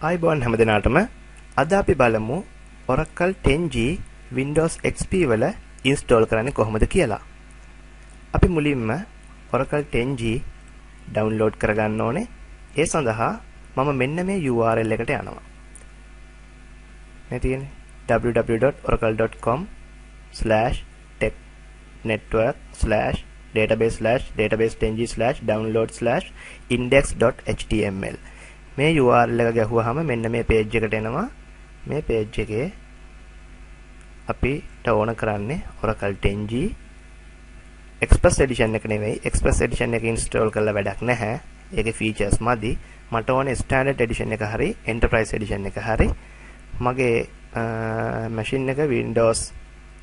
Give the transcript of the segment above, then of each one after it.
ආයිබෝන් හැමදෙනාටම අද අපි බලමු Oracle 10G Windows XP වල install කරන්නේ කොහොමද කියලා. අපි මුලින්ම Oracle 10G download කරගන්න ඕනේ. ඒ සඳහා මම මෙන්න මේ URL එකට යනවා. මේ තියෙන්නේ www.oracle.com/database/database10g/download/index.html මේ URL එක ගැහුවාම මෙන්න මේ page එකට එනවා. මේ page එකේ අපිට ඕන කරන්නේ Oracle 10G Express Edition එක නෙවෙයි. Express Edition එක install කරලා වැඩක් නැහැ. ඒකේ features මදි. මට ඕනේ Standard Edition එක හරි Enterprise Edition එක හරි. මගේ machine එක Windows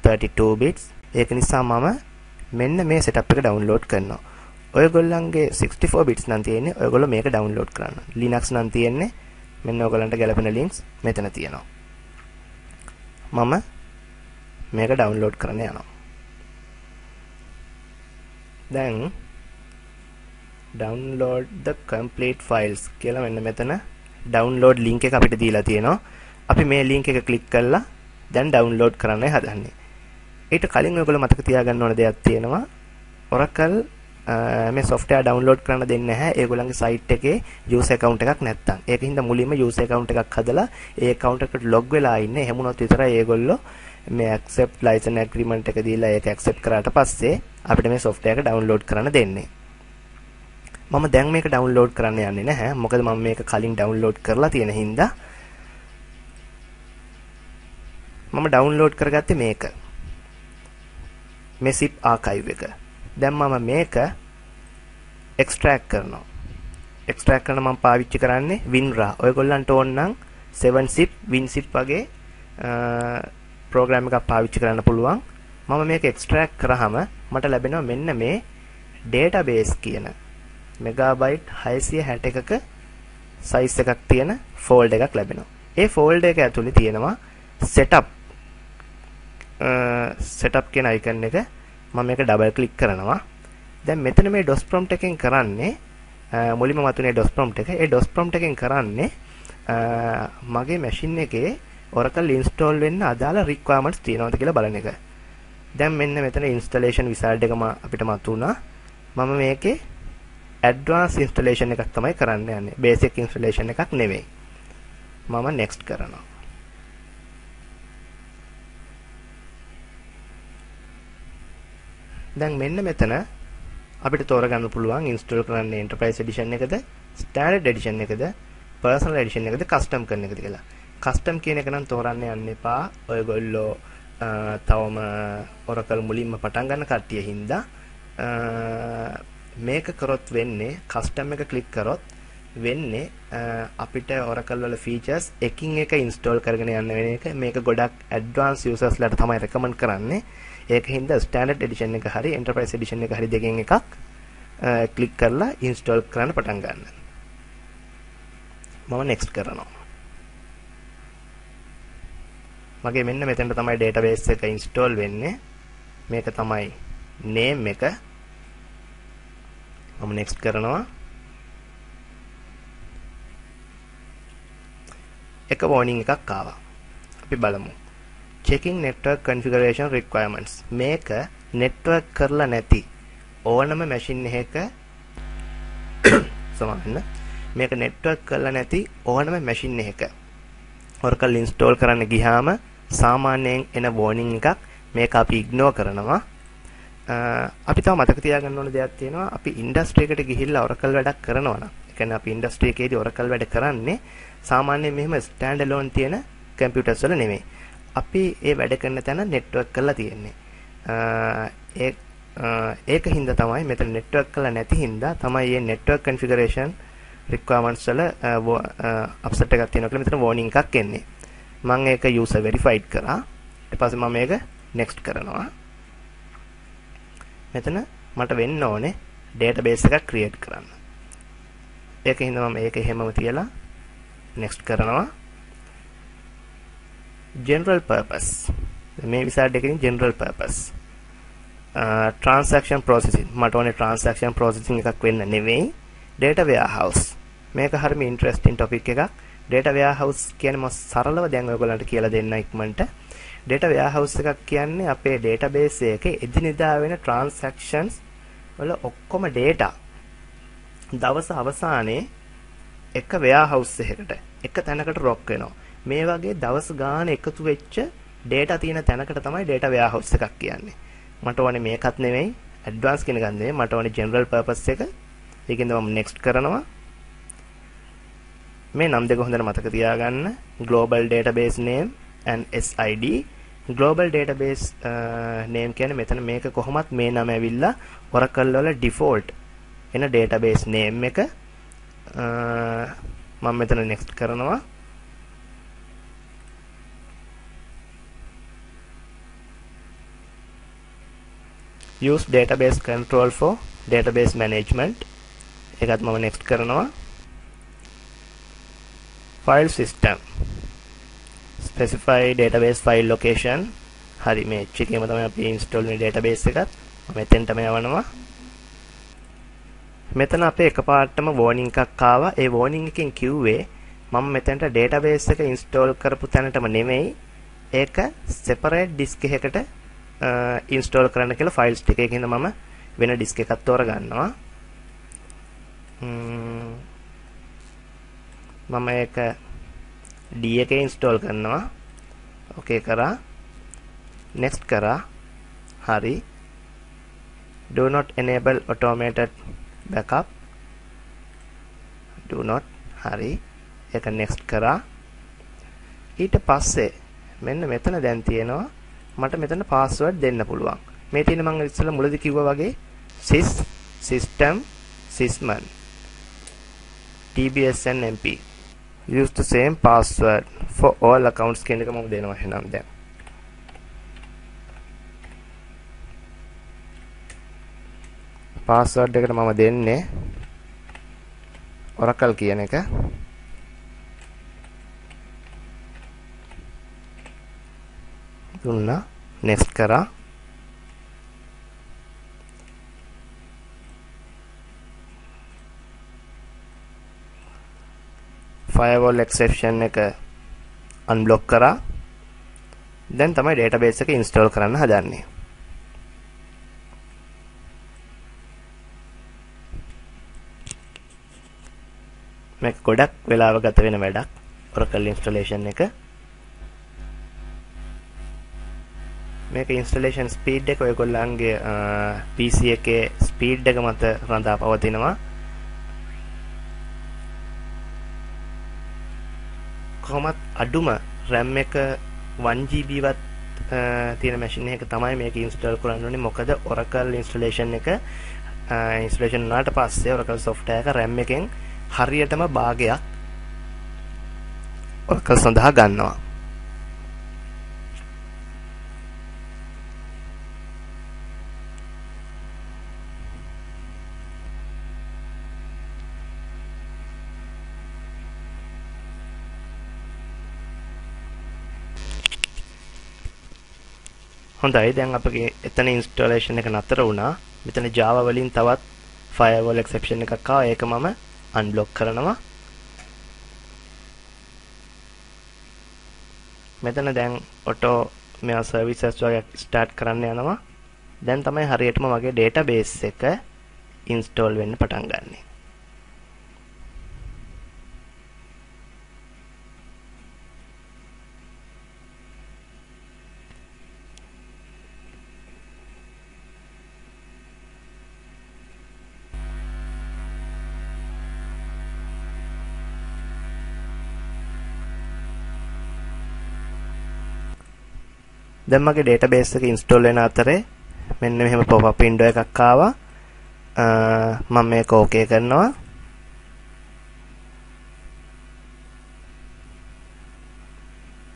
32 bits. ඒක නිසා මම මෙන්න මේ setup එක download කරනවා. ඔයගොල්ලන්ගේ 64 bits නම් තියෙන්නේ. ඔයගොල්ලෝ මේක download කරන්න. Linux නම් තියෙන්නේ. මෙන්න ඔයගොල්ලන්ට ගැලපෙන links මෙතන තියෙනවා. මම මේක download කරන්න යනවා. දැන් download the complete files කියලා මෙන්න මෙතන download link එක අපිට දීලා තියෙනවා. අපි මේ link එක click කරලා දැන් download කරන්නයි හදන්නේ. ඊට කලින් ඔයගොල්ලෝ මතක තියාගන්න ඕන දෙයක් තියෙනවා. Oracle මේ software download කරන්න දෙන්නේ නැහැ ඒගොල්ලන්ගේ site එකේ user account එකක් නැත්තම්. ඒකින්ද මුලින්ම user account එකක් හදලා ඒ account එකට log වෙලා ඉන්නේ. එහෙම වුණොත් විතරයි ඒගොල්ලෝ මේ accept license agreement එක දීලා ඒක accept කරාට පස්සේ අපිට මේ software එක download කරන්න දෙන්නේ. මම දැන් මේක download කරන්න යන්නේ නැහැ. මොකද මම මේක කලින් download කරලා තියෙන හින්දා මම download කරගත්තේ මේක. මේ zip archive එක. දැන් මම මේක extract කරනවා. extract කරන මම පාවිච්චි කරන්නේ WinRAR. ඔයගොල්ලන්ට ඕන නම් 7zip, WinZip වගේ program එකක් පාවිච්චි කරන්න පුළුවන්. මම මේක extract කරාම මට ලැබෙනවා මෙන්න මේ database කියන megabyte 661ක size එකක් තියෙන folder එකක් ලැබෙනවා. ඒ folder එක ඇතුලේ තියෙනවා setup කියන icon එක. මම මේක double click කරනවා. දැන් මෙතන මේ DOS prompt එකෙන් කරන්නේ මුලින්ම මතුනේ DOS prompt එක. ඒ DOS prompt එකෙන් කරන්නේ මගේ machine එකේ Oracle install වෙන්න අදාළ requirements තියෙනවද කියලා බලන එක. දැන් මෙන්න මෙතන installation wizard එකම අපිට මතුණා. මම මේකේ advanced installation එකක් තමයි කරන්න යන්නේ. basic installation එකක් නෙවෙයි. මම next කරනවා. දැන් මෙන්න මෙතන අපිට තෝරගන්න පුළුවන් install කරන්න enterprise edition එකද, standard edition එකද, personal edition එකද, custom කරන එකද කියලා. custom කියන එක නම් තෝරන්න යන්න එපා. ඔයගොල්ලෝ තවම Oracle මුලින්ම පටන් ගන්න කට්ටිය හින්දා මේක කරොත් වෙන්නේ custom එක click කරොත් වෙන්නේ අපිට Oracle වල features එකින් එක install කරගෙන යන්න වෙන එක. මේක ගොඩක් advanced users ලට තමයි recommend කරන්නේ. ඒකින්ද standard edition එක හරි enterprise edition එක හරි දෙකෙන් එකක් click කරලා install කරන්න පටන් ගන්න. මම next කරනවා. මගේ මෙන්න මෙතෙන්ට තමයි database එක install වෙන්නේ. මේක තමයි name එක. මම next කරනවා. එක warning එකක් ආවා. අපි බලමු. checking network configuration requirements. මේක network කරලා නැති ඕනම machine එකක සමාවෙන්න. මේක network කරලා නැති ඕනම machine එකක Oracle install කරන්න ගියාම සාමාන්‍යයෙන් එන warning එකක්. මේක අපි ignore කරනවා. අපි තව මතක තියාගන්න ඕන දෙයක් තියෙනවා. අපි industry එකට ගිහිල්ලා Oracle වැඩක් කරනවා නම්, ඒ කියන්නේ අපි industry එකේදී Oracle වැඩ කරන්නේ සාමාන්‍යයෙන් මෙහෙම stand alone තියෙන computers වල නෙමෙයි. අපි ඒ වැඩ කරන තැන network කරලා තියෙන්නේ. ඒක හින්දා තමයි මෙතන network කරලා නැති හින්දා තමයි මේ network configuration requirements වල upset එකක් තියෙනවා කියලා මෙතන warning එකක් එන්නේ. මම ඒක user verified කරා. ඊට පස්සේ මම මේක next කරනවා. මෙතන මට වෙන්න ඕනේ database එකක් create කරන්න. ඒක හින්දා මම ඒක එහෙමම තියලා next කරනවා. general purpose. මේ wizard එකකින් general purpose. transaction processing. මට ඕනේ transaction processing එකක් වෙන්න නෙවෙයි. data warehouse. මේක හරිම ඉන්ටරෙස්ටිං ටොපික් එකක්. data warehouse කියන්නේ මම සරලව දැන් ඔයගොල්ලන්ට කියලා දෙන්න ඉක්මනට. data warehouse එකක් කියන්නේ අපේ database එකේ එදිනෙදා වෙන transactions වල ඔක්කොම data දවස අවසානයේ එක warehouse එකකට එක තැනකට රොක් වෙනවා. මේ වගේ දවස් ගාන එකතු වෙච්ච data තියෙන තැනකට තමයි data warehouse එකක් කියන්නේ. මට ඕනේ මේකත් නෙවෙයි advanced කියන ගන්න නෙවෙයි මට ඕනේ general purpose එක. ඒකෙන්ද මම next කරනවා. මේ නම් දෙක හොඳට මතක තියාගන්න. global database name and SID. global database name කියන්නේ මෙතන මේක කොහොමත් මේ නම ඇවිල්ලා Oracle වල default එන database name එක. මම මෙතන next කරනවා. use database control for database management. ඒකත් මම next කරනවා. file system specify database file location. හරි මේ එකේම තමයි අපි install වෙන database එකත් මම එතෙන්ටම යවනවා. මෙතන අපේ එකපාරටම warning එකක් ආවා. ඒ warning එකෙන් කිව්වේ මම මෙතනට database එක install කරපු තැනටම නෙමෙයි ඒක separate disk එකකට install කරන්න කියලා files ටික. ඒකින්ද මම වෙන disk එකක් තෝරගන්නවා. මම ඒක D එකේ install කරනවා. okay කරා. next කරා. හරි. do not enable automated backup. do not. හරි. ඒක next කරා. ඊට පස්සේ මෙන්න මෙතන දැන් තියෙනවා මට මෙතන password දෙන්න පුළුවන්. මේ තියෙන මම ඉස්සෙල්ලා මුලදී කිව්වා වගේ sys system sysman tbsn mp use the same password for all accounts කියන එක මම දෙනවා එහෙනම් දැන්. password එකට මම දෙන්නේ Oracle කියන එක. දුන්නා. next කරා. firewall exception එක unblock කරා. දැන් තමයි database එක install කරන්න හදන්නේ. මේක ගොඩක් වෙලාව ගත වෙන වැඩක් Oracle installation එක. මේක installation speed එක ඔයගොල්ලන්ගේ PC එකේ speed එක මත රඳා පවතිනවා. කොහොමත් අඩුම RAM එක 1GB වත් තියෙන machine එකක තමයි මේක install කරන්න ඕනේ. මොකද Oracle installation එක installation වුණාට පස්සේ Oracle software එක RAM එකෙන් හරියටම භාගයක් Oracle සඳහා ගන්නවා. හොඳයි දැන් අපගේ එතන installation එක නතර වුණා. මෙතන Java වලින් තවත් firewall exception එකක් ආවා. ඒක මම unblock කරනවා. මෙතන දැන් auto මෙයා services වගේ start කරන්න යනවා. දැන් තමයි හරියටම මගේ database එක install වෙන්න පටන් ගන්නෙ. දැන් මගේ database එක install වෙන අතරේ මෙන්න මෙහෙම pop up window එකක් ආවා. මම මේක okay කරනවා.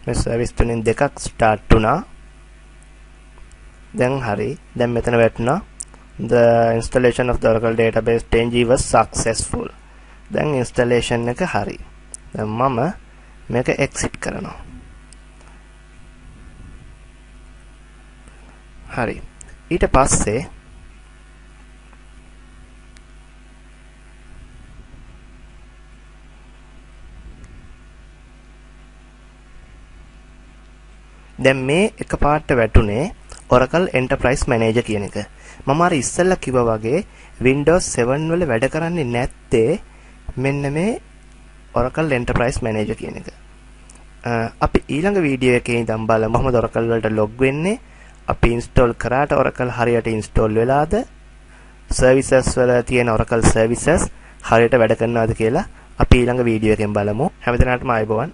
මේ service තුنين දෙකක් start වුණා. දැන් හරි. දැන් මෙතන වැටුණා the installation of the Oracle database 10G was successful. දැන් installation එක හරි. දැන් මම මේක exit කරනවා. හරි. ඊට පස්සේ දැන් මේ එකපාරට වැටුනේ Oracle Enterprise Manager කියන එක. මම අර ඉස්සෙල්ලා කිව්වා වගේ Windows 7 වල වැඩ කරන්නේ නැත්තේ මෙන්න මේ Oracle Enterprise Manager කියන එක. අපි ඊළඟ වීඩියෝ එකේ ඉඳන් බලමු කොහොමද Oracle වලට log වෙන්නේ. අපි install කරාට Oracle හරියට install වෙලාද? services වල තියෙන Oracle services හරියට වැඩ කරනවද කියලා අපි ඊළඟ වීඩියෝ එකෙන් බලමු. හැමදෙනාටම ආයුබෝවන්.